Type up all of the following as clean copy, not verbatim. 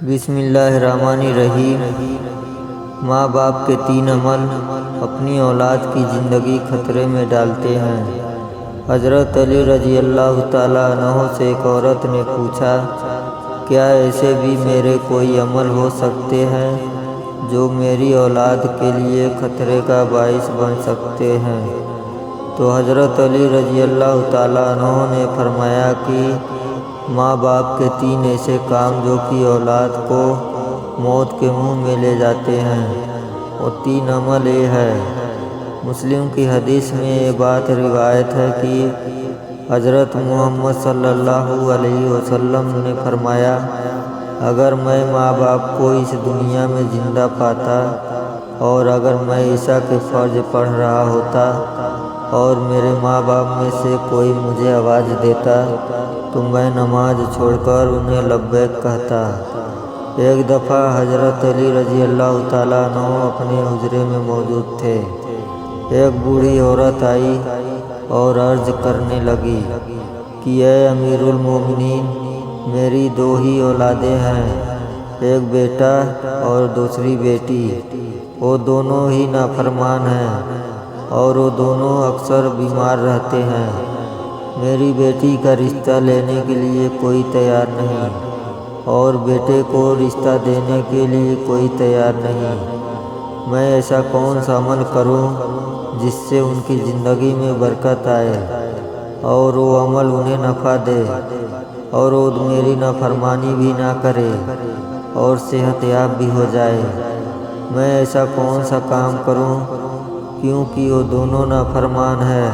بسم اللہ الرحمن الرحیم۔ ماں باپ کے 3 عمل اپنی اولاد کی زندگی خطرے میں ڈالتے ہیں۔ حضرت علی رضی اللہ تعالیٰ عنہ سے ایک عورت نے پوچھا، کیا ایسے بھی میرے کوئی عمل ہو سکتے ہیں جو میری اولاد کے لیے خطرے کا باعث بن سکتے ہیں؟ تو حضرت علی رضی اللہ تعالیٰ عنہ نے فرمایا کہ ماں باپ کے 3 ایسے کام جو کہ اولاد کو موت کے منہ میں لے جاتے ہیں، وہ 3 عمل یہ ہے۔ مسلم کی حدیث میں یہ بات روایت ہے کہ حضرت محمد صلی اللہ علیہ وسلم نے فرمایا، اگر میں ماں باپ کو اس دنیا میں زندہ پاتا اور اگر میں عشاء کے فرض پڑھ رہا ہوتا اور میرے ماں باپ میں سے کوئی مجھے آواز دیتا تو میں نماز چھوڑ کر انہیں لبیک کہتا۔ ایک دفعہ حضرت علی رضی اللہ تعالیٰ عنہ اپنے حجرے میں موجود تھے۔ ایک بوڑھی عورت آئی اور عرض کرنے لگی کہ اے امیر المومنین، میری 2 ہی اولادیں ہیں، ایک بیٹا اور دوسری بیٹی۔ وہ دونوں ہی نافرمان ہیں اور وہ دونوں اکثر بیمار رہتے ہیں۔ میری بیٹی کا رشتہ لینے کے لیے کوئی تیار نہیں اور بیٹے کو رشتہ دینے کے لیے کوئی تیار نہیں۔ میں ایسا کون سا عمل کروں جس سے ان کی زندگی میں برکت آئے اور وہ عمل انہیں نفع دے اور وہ میری نافرمانی بھی نہ کرے اور صحت یاب بھی ہو جائے؟ میں ایسا کون سا کام کروں کیونکہ وہ دونوں نافرمان ہیں،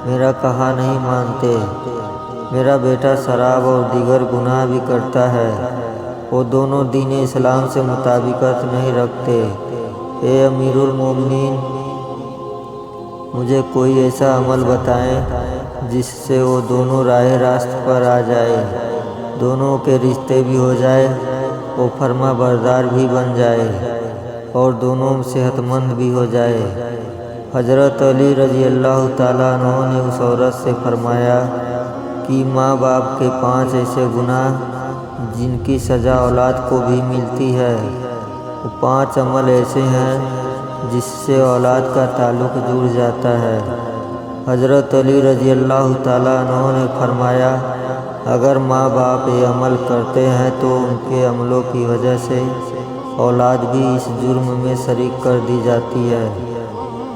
میرا کہا نہیں مانتے۔ میرا بیٹا شراب اور دیگر گناہ بھی کرتا ہے، وہ دونوں دین اسلام سے مطابقت نہیں رکھتے۔ اے امیر المومنین، مجھے کوئی ایسا عمل بتائیں جس سے وہ دونوں راہ راست پر آ جائے، دونوں کے رشتے بھی ہو جائے، وہ فرما بردار بھی بن جائے اور دونوں صحت مند بھی ہو جائے۔ حضرت علی رضی اللہ تعالیٰ عنہ نے اس عورت سے فرمایا کہ ماں باپ کے 5 ایسے گناہ جن کی سزا اولاد کو بھی ملتی ہے، وہ 5 عمل ایسے ہیں جس سے اولاد کا تعلق جڑ جاتا ہے۔ حضرت علی رضی اللہ تعالیٰ عنہ نے فرمایا، اگر ماں باپ یہ عمل کرتے ہیں تو ان کے عملوں کی وجہ سے اولاد بھی اس جرم میں شریک کر دی جاتی ہے۔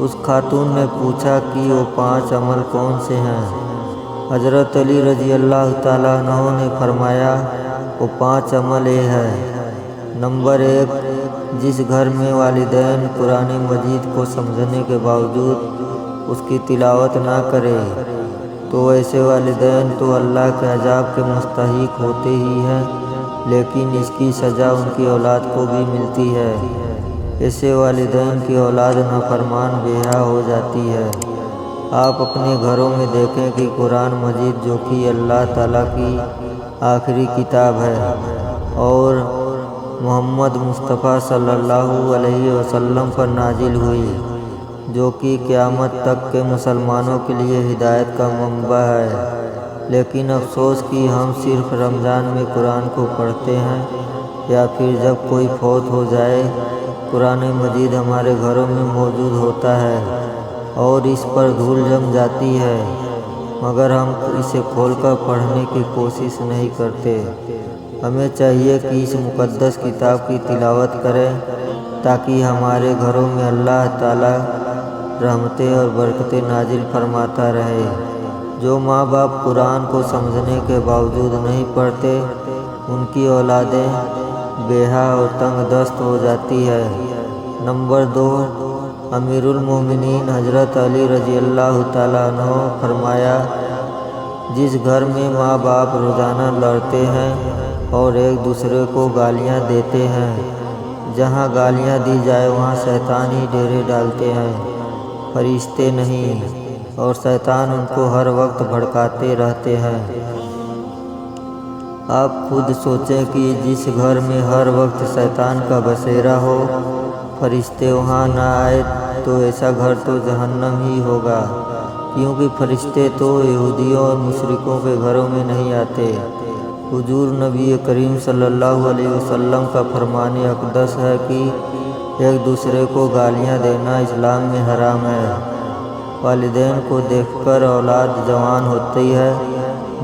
اس خاتون نے پوچھا کہ وہ 5 عمل کون سے ہیں؟ حضرت علی رضی اللہ تعالیٰ عنہ نے فرمایا، وہ 5 عمل یہ ہے۔ نمبر 1، جس گھر میں والدین قرآن مجید کو سمجھنے کے باوجود اس کی تلاوت نہ کرے تو ایسے والدین تو اللہ کے عذاب کے مستحق ہوتے ہی ہیں، لیکن اس کی سزا ان کی اولاد کو بھی ملتی ہے۔ ایسے والدین کی اولاد نافرمان بے حیا ہو جاتی ہے۔ آپ اپنے گھروں میں دیکھیں کہ قرآن مجید جو کہ اللہ تعالیٰ کی آخری کتاب ہے اور محمد مصطفیٰ صلی اللہ علیہ وسلم پر نازل ہوئی، جو کہ قیامت تک کے مسلمانوں کے لیے ہدایت کا منبع ہے، لیکن افسوس کہ ہم صرف رمضان میں قرآن کو پڑھتے ہیں یا پھر جب کوئی فوت ہو جائے قرآن مجید ہمارے گھروں میں موجود ہوتا ہے اور اس پر دھول جم جاتی ہے، مگر ہم اسے کھول کر پڑھنے کی کوشش نہیں کرتے۔ ہمیں چاہیے کہ اس مقدس کتاب کی تلاوت کریں تاکہ ہمارے گھروں میں اللہ تعالیٰ رحمتیں اور برکتیں نازل فرماتا رہے۔ جو ماں باپ قرآن کو سمجھنے کے باوجود نہیں پڑھتے، ان کی اولادیں بے حیا اور تنگ دست ہو جاتی ہے۔ نمبر 2، امیر المومنین حضرت علی رضی اللہ تعالیٰ عنہ فرمایا، جس گھر میں ماں باپ روزانہ لڑتے ہیں اور ایک دوسرے کو گالیاں دیتے ہیں، جہاں گالیاں دی جائے وہاں شیطان ہی ڈیرے ڈالتے ہیں، فرشتے نہیں، اور شیطان ان کو ہر وقت بھڑکاتے رہتے ہیں۔ آپ خود سوچیں کہ جس گھر میں ہر وقت شیطان کا بسیرا ہو، فرشتے وہاں نہ آئے تو ایسا گھر تو جہنم ہی ہوگا، کیونکہ فرشتے تو یہودیوں اور مشرکوں کے گھروں میں نہیں آتے، حضور نبی کریم صلی اللہ علیہ وسلم کا فرمان اقدس ہے کہ ایک دوسرے کو گالیاں دینا اسلام میں حرام ہے۔ والدین کو دیکھ کر اولاد جوان ہوتی ہے،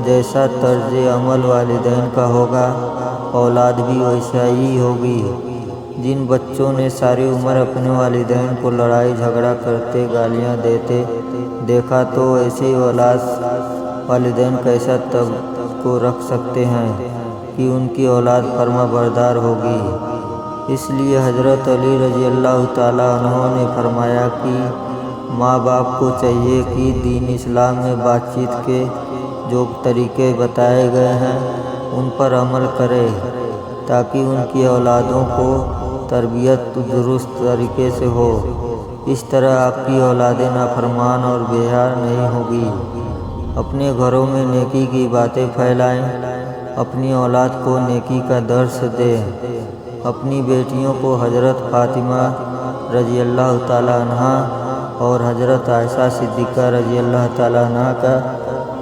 جیسا طرز عمل والدین کا ہوگا اولاد بھی ویسا ہی ہوگی۔ جن بچوں نے ساری عمر اپنے والدین کو لڑائی جھگڑا کرتے گالیاں دیتے دیکھا تو ایسی اولاد والدین کیسا توقع رکھ سکتے ہیں کہ ان کی اولاد فرما بردار ہوگی۔ اس لیے حضرت علی رضی اللہ تعالیٰ عنہ نے فرمایا کہ ماں باپ کو چاہیے کہ دین اسلام میں بات چیت کے جو طریقے بتائے گئے ہیں ان پر عمل کرے تاکہ ان کی اولادوں کو تربیت درست طریقے سے ہو۔ اس طرح آپ کی اولادیں نافرمان اور بے حیا نہیں ہوگی۔ اپنے گھروں میں نیکی کی باتیں پھیلائیں، اپنی اولاد کو نیکی کا درس دیں۔ اپنی بیٹیوں کو حضرت فاطمہ رضی اللہ تعالیٰ عنہا اور حضرت عائشہ صدیقہ رضی اللہ تعالیٰ عنہا کا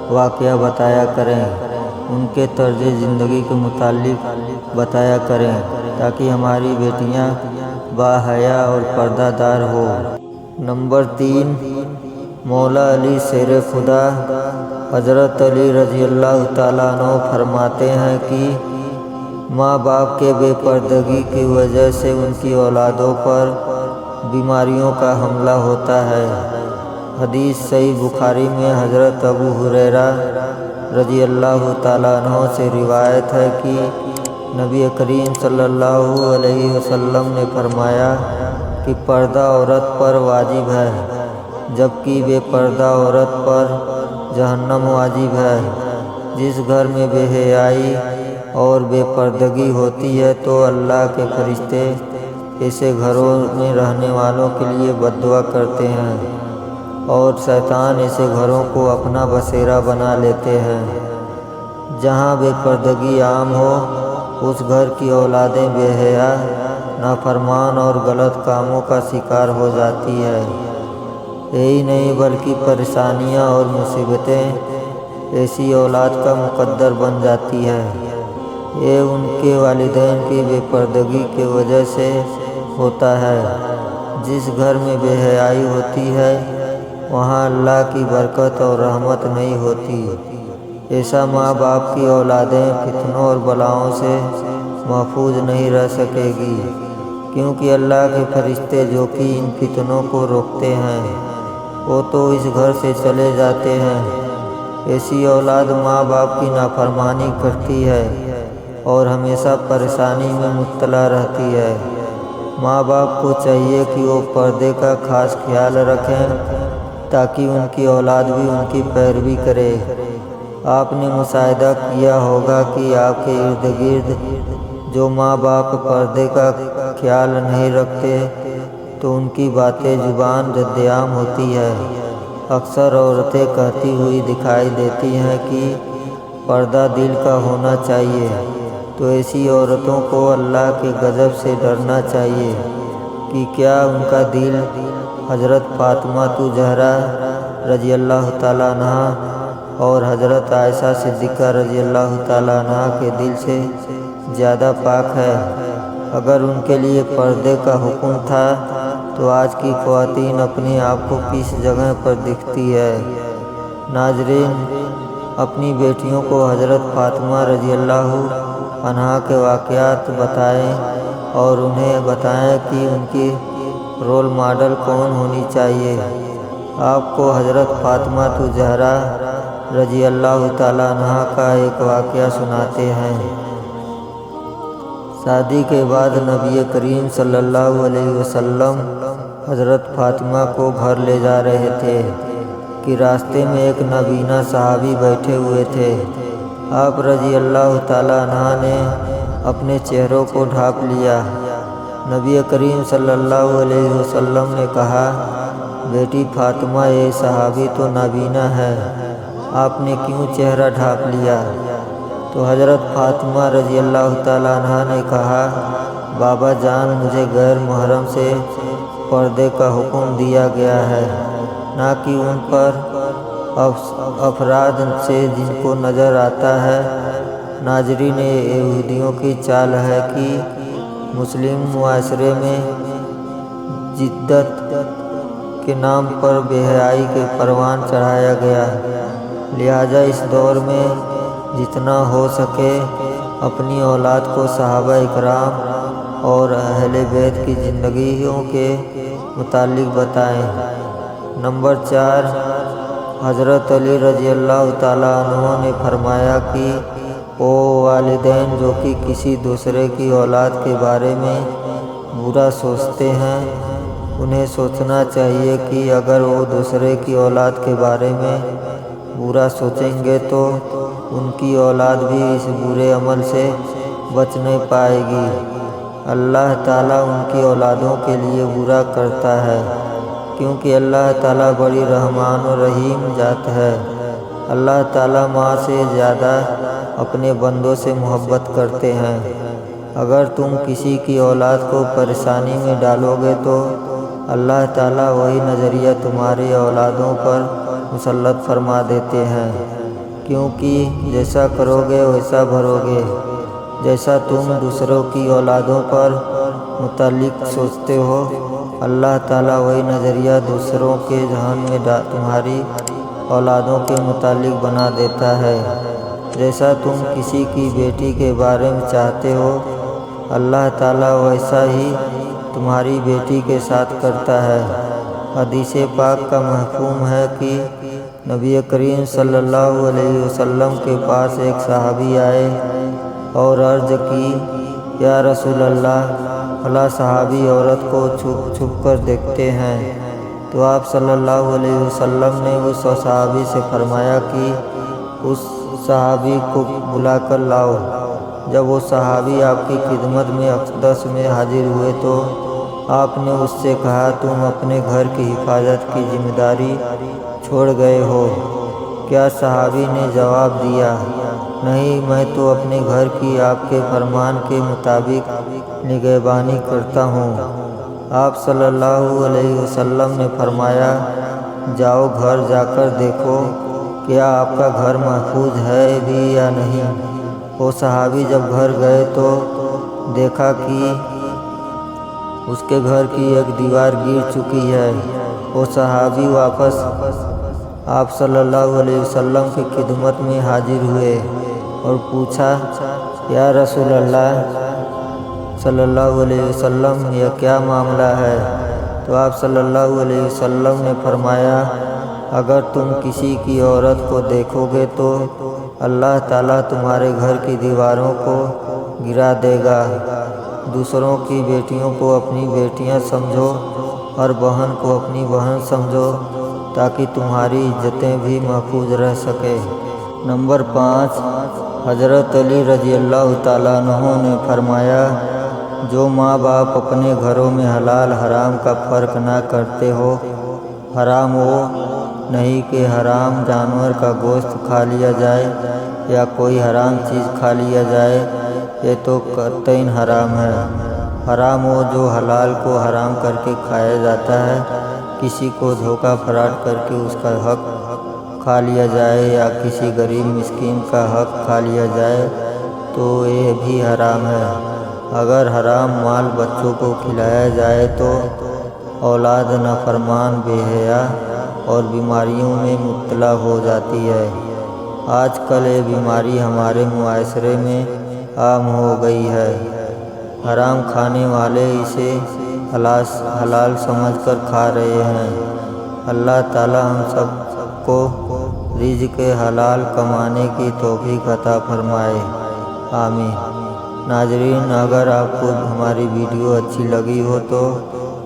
واقعہ بتایا کریں، ان کے طرز زندگی کے متعلق بتایا کریں تاکہ ہماری بیٹیاں باحیا اور پردہ دار ہو۔ نمبر 3، مولا علی شیر خدا حضرت علی رضی اللہ تعالیٰ عنہ فرماتے ہیں کہ ماں باپ کے بے پردگی کی وجہ سے ان کی اولادوں پر بیماریوں کا حملہ ہوتا ہے۔ حدیث صحیح بخاری میں حضرت ابو ہریرہ رضی اللہ تعالیٰ عنہ سے روایت ہے کہ نبی کریم صلی اللہ علیہ وسلم نے فرمایا کہ پردہ عورت پر واجب ہے، جبکہ بے پردہ عورت پر جہنم واجب ہے۔ جس گھر میں بے حیائی اور بے پردگی ہوتی ہے تو اللہ کے فرشتے ایسے گھروں میں رہنے والوں کے لیے بد دعا کرتے ہیں اور شیطان ایسے گھروں کو اپنا بسیرا بنا لیتے ہیں۔ جہاں بے پردگی عام ہو اس گھر کی اولادیں بے حیا، نافرمان اور غلط کاموں کا شکار ہو جاتی ہے۔ یہی نہیں بلکہ پریشانیاں اور مصیبتیں ایسی اولاد کا مقدر بن جاتی ہے۔ یہ ان کے والدین کی بے پردگی کی وجہ سے ہوتا ہے۔ جس گھر میں بے حیائی ہوتی ہے وہاں اللہ کی برکت اور رحمت نہیں ہوتی۔ ایسا ماں باپ کی اولادیں فتنوں اور بلاؤں سے محفوظ نہیں رہ سکے گی، کیونکہ اللہ کے فرشتے جو کہ ان فتنوں کو روکتے ہیں وہ تو اس گھر سے چلے جاتے ہیں۔ ایسی اولاد ماں باپ کی نافرمانی کرتی ہے اور ہمیشہ پریشانی میں مبتلا رہتی ہے۔ ماں باپ کو چاہیے کہ وہ پردے کا خاص خیال رکھیں تاکہ ان کی اولاد بھی ان کی پیروی کرے۔ آپ نے مشاہدہ کیا ہوگا کہ آپ کے ارد گرد جو ماں باپ پردے کا خیال نہیں رکھتے تو ان کی باتیں زبان رد-عام ہوتی ہے۔ اکثر عورتیں کہتی ہوئی دکھائی دیتی ہیں کہ پردہ دل کا ہونا چاہیے، تو ایسی عورتوں کو اللہ کے غضب سے ڈرنا چاہیے کہ کیا ان کا دل حضرت فاطمہ زہرا رضی اللہ تعالیٰ عنہا اور حضرت عائشہ صدیقہ رضی اللہ تعالیٰ عنہا کے دل سے زیادہ پاک ہے؟ اگر ان کے لیے پردے کا حکم تھا تو آج کی خواتین اپنے آپ کو کس جگہ پر دکھتی ہے؟ ناظرین، اپنی بیٹیوں کو حضرت فاطمہ رضی اللہ عنہا کے واقعات بتائیں اور انہیں بتائیں کہ ان کی رول ماڈل کون ہونی چاہیے۔ آپ کو حضرت فاطمہ زہرا رضی اللہ تعالیٰ عنہا کا ایک واقعہ سناتے ہیں۔ شادی کے بعد نبی کریم صلی اللہ علیہ وسلم حضرت فاطمہ کو گھر لے جا رہے تھے کہ راستے میں ایک نابینا صحابی بیٹھے ہوئے تھے۔ آپ رضی اللہ تعالیٰ عنہ نے اپنے چہروں کو ڈھانپ لیا۔ نبی کریم صلی اللہ علیہ وسلم نے کہا، بیٹی فاطمہ، یہ صحابی تو نابینا ہے، آپ نے کیوں چہرہ ڈھانپ لیا؟ تو حضرت فاطمہ رضی اللہ تعالیٰ عنہ نے کہا، بابا جان، مجھے غیر محرم سے پردے کا حکم دیا گیا ہے، نہ کہ ان پر افراد سے جن کو نظر آتا ہے ناظرین، یہودیوں کی چال ہے کہ مسلم معاشرے میں جدت کے نام پر بے حیائی کے پروان چڑھایا گیا، لہٰذا اس دور میں جتنا ہو سکے اپنی اولاد کو صحابہ اکرام اور اہل بیت کی زندگیوں کے متعلق بتائیں۔ نمبر 4، حضرت علی رضی اللہ تعالیٰ عنہ نے فرمایا کہ وہ والدین جو کہ کسی دوسرے کی اولاد کے بارے میں برا سوچتے ہیں، انہیں سوچنا چاہیے کہ اگر وہ دوسرے کی اولاد کے بارے میں برا سوچیں گے تو ان کی اولاد بھی اس برے عمل سے بچ نہیں پائے گی۔ اللہ تعالیٰ ان کی اولادوں کے لیے برا کرتا ہے، کیونکہ اللہ تعالیٰ بڑی رحمان و رحیم ذات ہے۔ اللہ تعالیٰ ماں سے زیادہ اپنے بندوں سے محبت کرتے ہیں۔ اگر تم کسی کی اولاد کو پریشانی میں ڈالو گے تو اللہ تعالیٰ وہی نظریہ تمہاری اولادوں پر مسلط فرما دیتے ہیں، کیونکہ جیسا کرو گے ویسا بھرو گے۔ جیسا تم دوسروں کی اولادوں پر متعلق سوچتے ہو، اللہ تعالیٰ وہی نظریہ دوسروں کے ذہن میں تمہاری اولادوں کے متعلق بنا دیتا ہے۔ جیسا تم کسی کی بیٹی کے بارے میں چاہتے ہو، اللہ تعالیٰ ویسا ہی تمہاری بیٹی کے ساتھ کرتا ہے۔ حدیث پاک کا مفہوم ہے کہ نبی کریم صلی اللہ علیہ وسلم کے پاس ایک صحابی آئے اور عرض کی، یا رسول اللہ، فلاں صحابی عورت کو چھپ چھپ کر دیکھتے ہیں۔ تو آپ صلی اللہ علیہ وسلم نے اس صحابی سے فرمایا کہ اس صحابی کو بلا کر لاؤ۔ جب وہ صحابی آپ کی خدمت میں اقدس میں حاضر ہوئے تو آپ نے اس سے کہا، تم اپنے گھر کی حفاظت کی ذمہ داری چھوڑ گئے ہو؟ کیا صحابی نے جواب دیا، نہیں، میں تو اپنے گھر کی آپ کے فرمان کے مطابق نگہبانی کرتا ہوں۔ آپ صلی اللہ علیہ وسلم نے فرمایا، جاؤ گھر جا کر دیکھو کیا آپ کا گھر محفوظ ہے بھی یا نہیں۔ وہ صحابی جب گھر گئے تو دیکھا کہ اس کے گھر کی ایک دیوار گر چکی ہے۔ وہ صحابی واپس آپ صلی اللہ علیہ وسلم کی خدمت میں حاضر ہوئے اور پوچھا، یا رسول اللہ صلی اللہ علیہ وسلم، یہ کیا معاملہ ہے؟ تو آپ صلی اللہ علیہ وسلم نے فرمایا، اگر تم کسی کی عورت کو دیکھو گے تو اللہ تعالیٰ تمہارے گھر کی دیواروں کو گرا دے گا۔ دوسروں کی بیٹیوں کو اپنی بیٹیاں سمجھو اور بہن کو اپنی بہن سمجھو، تاکہ تمہاری عزتیں بھی محفوظ رہ سکے۔ نمبر 5، حضرت علی رضی اللہ تعالیٰ عنہ نے فرمایا، جو ماں باپ اپنے گھروں میں حلال حرام کا فرق نہ کرتے ہو، حرام وہ نہیں کہ حرام جانور کا گوشت کھا لیا جائے یا کوئی حرام چیز کھا لیا جائے، یہ تو قطعاً حرام ہے۔ حرام وہ جو حلال کو حرام کر کے کھایا جاتا ہے، کسی کو دھوکہ فراڈ کر کے اس کا حق کھا لیا جائے یا کسی غریب مسکین کا حق کھا لیا جائے تو یہ بھی حرام ہے۔ اگر حرام مال بچوں کو کھلایا جائے تو اولاد نافرمان، بے حیا اور بیماریوں میں مبتلا ہو جاتی ہے۔ آج کل یہ بیماری ہمارے معاشرے میں عام ہو گئی ہے۔ حرام کھانے والے اسے حلال سمجھ کر کھا رہے ہیں۔ اللہ تعالیٰ ہم سب کو رزق حلال کمانے کی توفیق عطا فرمائے، آمین۔ ناظرین، اگر آپ کو ہماری ویڈیو اچھی لگی ہو تو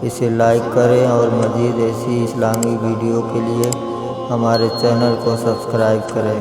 اسے لائک کریں اور مزید ایسی اسلامی ویڈیو کے لیے ہمارے چینل کو سبسکرائب کریں۔